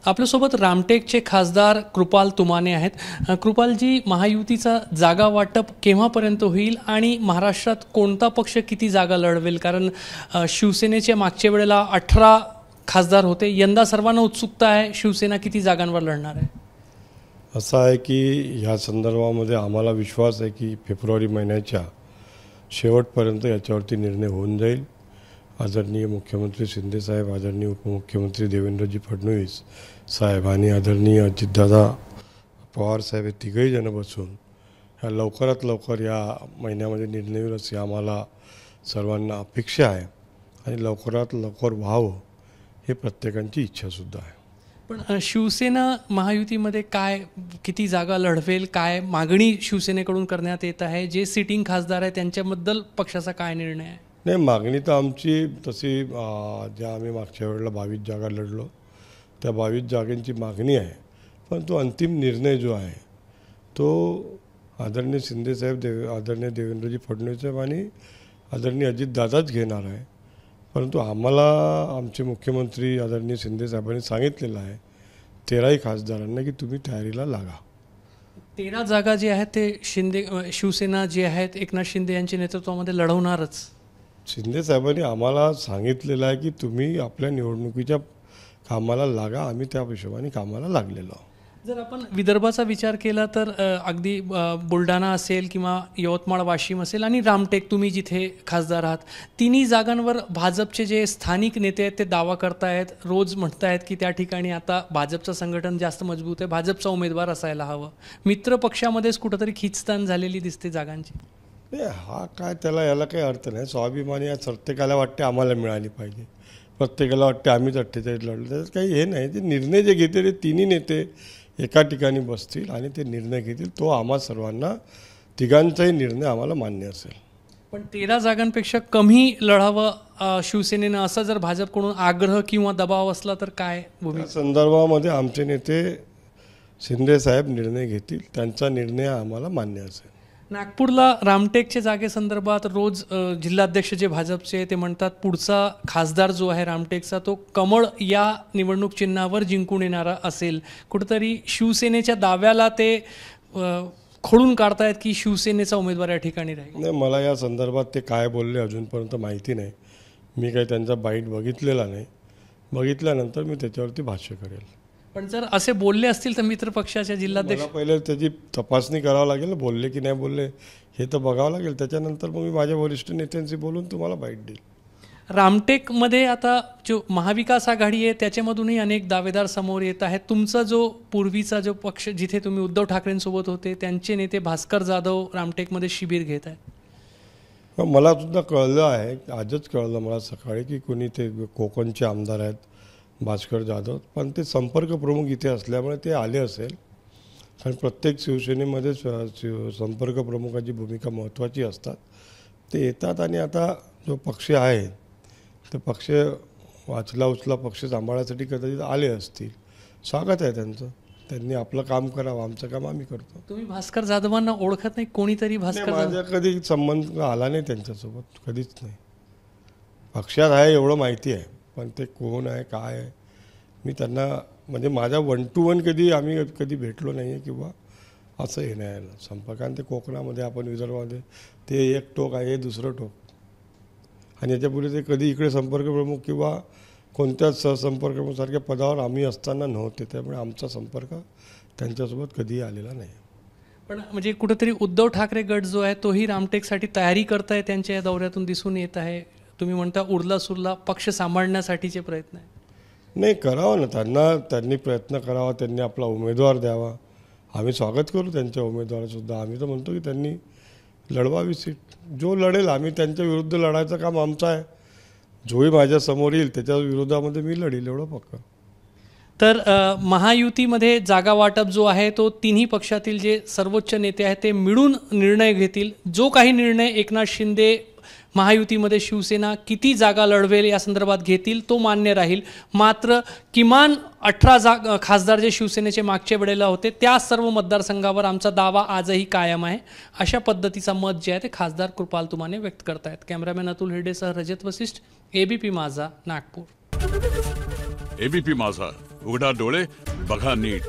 आपल्यासोबत रामटेकचे खासदार कृपाल तुमाने आहेत। कृपालजी, महायुतीचा जागा वाटप केव्हापर्यंत होईल आणि महाराष्ट्रात कोणता पक्ष किती जागा लढवेल? कारण शिवसेनेच्या मागच्या वेळेला 18 खासदार होते, यंदा सर्वांना उत्सुकता आहे शिवसेना किती जागांवर लढणार आहे? असं आहे की ह्या संदर्भामध्ये आम्हाला विश्वास आहे की फेब्रुवारी महिन्याच्या शेवटपर्यंत याच्यावरती निर्णय होऊन जाईल। आदरणीय मुख्यमंत्री शिंदे साहेब, आदरणीय उपमुख्यमंत्री देवेंद्रजी फडणवीस साहेब आणि आदरणीय अजितदादा पवार साहेब हे तिघही जण बसून ह्या लवकरात लवकर या महिन्यामध्ये निर्णय होईल अशी आम्हाला सर्वांना अपेक्षा आहे आणि लवकरात लवकर व्हावं हे प्रत्येकाची इच्छासुद्धा आहे। पण शिवसेना महायुतीमध्ये काय किती जागा लढवेल, काय मागणी शिवसेनेकडून करण्यात येत आहे? जे सिटिंग खासदार आहे त्यांच्याबद्दल पक्षाचा काय निर्णय आहे? नाही, मागणी तर आमची तशी ज्या आम्ही मागच्या वेळेला 22 जागा लढलो त्या 22 जागांची मागणी आहे, पण तो अंतिम निर्णय जो आहे तो आदरणीय शिंदेसाहेब, आदरणीय देवेंद्रजी फडणवीस साहेब आणि आदरणीय अजितदादाच घेणार आहे। परंतु आम्हाला आमचे मुख्यमंत्री आदरणीय शिंदे साहेबांनी सांगितलेलं आहे 13ही खासदारांना की तुम्ही तयारीला लागा। 13 जागा जे आहेत ते शिवसेना जे आहेत एकनाथ शिंदे यांच्या नेतृत्वामध्ये लढवणारच। शिंदे साहेबांनी आम्हाला सांगितलेलं आहे की तुम्ही आपल्या निवडणुकीच्या कामाला लागा, आम्ही त्या हिशोबाने कामाला लागलेलो आहोत। जर आपण विदर्भाचा विचार केला तर अगदी बुलढाणा असेल किंवा यवतमाळ, वाशिम असेल आणि रामटेक, तुम्ही जिथे खासदार आहात, तिन्ही जागांवर भाजपचे जे स्थानिक नेते आहेत ते दावा करतायत, रोज म्हणतायत की त्या ठिकाणी आता भाजपचं संघटन जास्त मजबूत आहे, भाजपचा उमेदवार असायला हवं। मित्र पक्षामध्येच कुठंतरी खिचतान झालेली दिसते जागांची। हा काय, त्याला याला काही अर्थ नाही। स्वाभिमानी या प्रत्येकाला वाटते आम्हाला मिळाली पाहिजे, प्रत्येकाला वाटते आम्हीच 48 लढलो, त्याच्यात काही हे नाही। ते निर्णय जे घेते ते तिन्ही नेते एका ठिकाणी बसतील आणि ते निर्णय घेतील, तो आम्हा सर्वांना तिघांचाही निर्णय आम्हाला मान्य असेल। पण 13 जागांपेक्षा कमी लढावं शिवसेनेनं, असा जर भाजपकडून आग्रह किंवा दबाव असला तर काय भूमिका? संदर्भामध्ये आमचे नेते शिंदे साहेब निर्णय घेतील, त्यांचा निर्णय आम्हाला मान्य असेल। नागपूरला रामटेकच्या जागेसंदर्भात रोज जिल्हाध्यक्ष जे भाजपचे ते म्हणतात पुढचा खासदार जो आहे रामटेकचा तो कमळ या निवडणूक चिन्हावर जिंकून येणारा असेल। कुठेतरी शिवसेनेच्या दाव्याला ते खोडून काढतायत की शिवसेनेचा उमेदवार या ठिकाणी राहील। नाही, मला या संदर्भात ते काय बोलले अजूनपर्यंत माहिती नाही। मी काही त्यांचा बाईट बघितलेला नाही, बघितल्यानंतर मी त्याच्यावरती भाष्य करेल। पण जर असे बोलले असतील तर मित्र पक्षाच्या जिल्हाध्यक्ष, मला पहिले त्याची तपासणी करावं लागेल, बोलले की नाही बोलले हे तर बघावं लागेल, त्याच्यानंतर मग मी माझ्या वरिष्ठ नेत्यांशी बोलून तुम्हाला बाईट देईल। रामटेकमध्ये आता जो महाविकास आघाडी आहे त्याच्यामधूनही अनेक दावेदार समोर येत आहेत। तुमचा जो पूर्वीचा जो पक्ष जिथे तुम्ही उद्धव ठाकरेंसोबत होते त्यांचे नेते भास्कर जाधव रामटेकमध्ये शिबिर घेत आहेत। मला सुद्धा कळलं आहे, आजच कळलं मला सकाळी की कोणी ते कोकणचे आमदार आहेत भास्कर जाधव, पण ते संपर्क प्रमुख इथे असल्यामुळे ते आले असेल। कारण प्रत्येक शिवसेनेमध्ये संपर्क प्रमुखाची भूमिका महत्त्वाची असतात, ते येतात आणि आता जो पक्ष आहे ते पक्ष वाचला उचला पक्ष सांभाळण्यासाठी कदाचित आले असतील। स्वागत आहे त्यांचं, त्यांनी आपलं काम करावं, आमचं काम आम्ही करतो। तुम्ही भास्कर जाधवांना ओळखत नाही? कोणीतरी भास्कर, माझा कधी संबंध आला नाही त्यांच्यासोबत, कधीच नाही। पक्षात आहे एवढं माहिती आहे, पण ते कोण आहे काय आहे मी त्यांना म्हणजे माझा 1 to 1 कधी भेटलो नाही आहे किंवा असं हे नाही आहे संपर्काने। ते कोकणामध्ये, आपण विदर्भामध्ये ते एक टोक आहे, हे दुसरं टोक, आणि याच्यापुढे ते कधी इकडे संपर्क प्रमुख किंवा कोणत्याच सहसंपर्क प्रमुखासारख्या पदावर आम्ही असताना नव्हते, त्यामुळे आमचा संपर्क त्यांच्यासोबत कधीही आलेला नाही। पण म्हणजे कुठेतरी उद्धव ठाकरे गट जो आहे तोही रामटेकसाठी तयारी करताय, त्यांच्या या दौऱ्यातून दिसून येत आहे। तुम्ही म्हणता उरला सुरला पक्ष सांभाळण्यासाठीचे प्रयत्न आहे। नाही, करावं ना, त्यांनी प्रयत्न करावा, त्यांनी आपला उमेदवार द्यावा, आम्ही स्वागत करू त्यांच्या उमेदवारासुद्धा। आम्ही तर म्हणतो की त्यांनी लढवावी सीट, जो लढेल आम्ही त्यांच्या विरुद्ध लढायचं काम आमचं आहे। जोही माझ्या समोर येईल त्याच्या विरोधामध्ये मी लढील, एवढं पक्का। तर महायुतीमध्ये जागा वाटप जो आहे तो तिन्ही पक्षातील जे सर्वोच्च नेते आहेत ते मिळून निर्णय घेतील। जो काही निर्णय एकनाथ शिंदे महायुतीमध्ये शिवसेना किती जागा लढवेल या संदर्भात घेतील तो मान्य राहील। मात्र किमान 18 खासदार जे शिवसेनेचे मागच्या वेळेला होते त्या सर्व मतदारसंघावर आमचा दावा आजही कायम आहे, अशा पद्धतीचा मत जे आहे ते खासदार कृपाल तुमाने व्यक्त करतायत। कॅमेरामॅन अतुल हिरडेसह रजत वसिष्ठ, एबीपी माझा, नागपूर। एबीपी माझा, उघडा डोळे बघा नीट.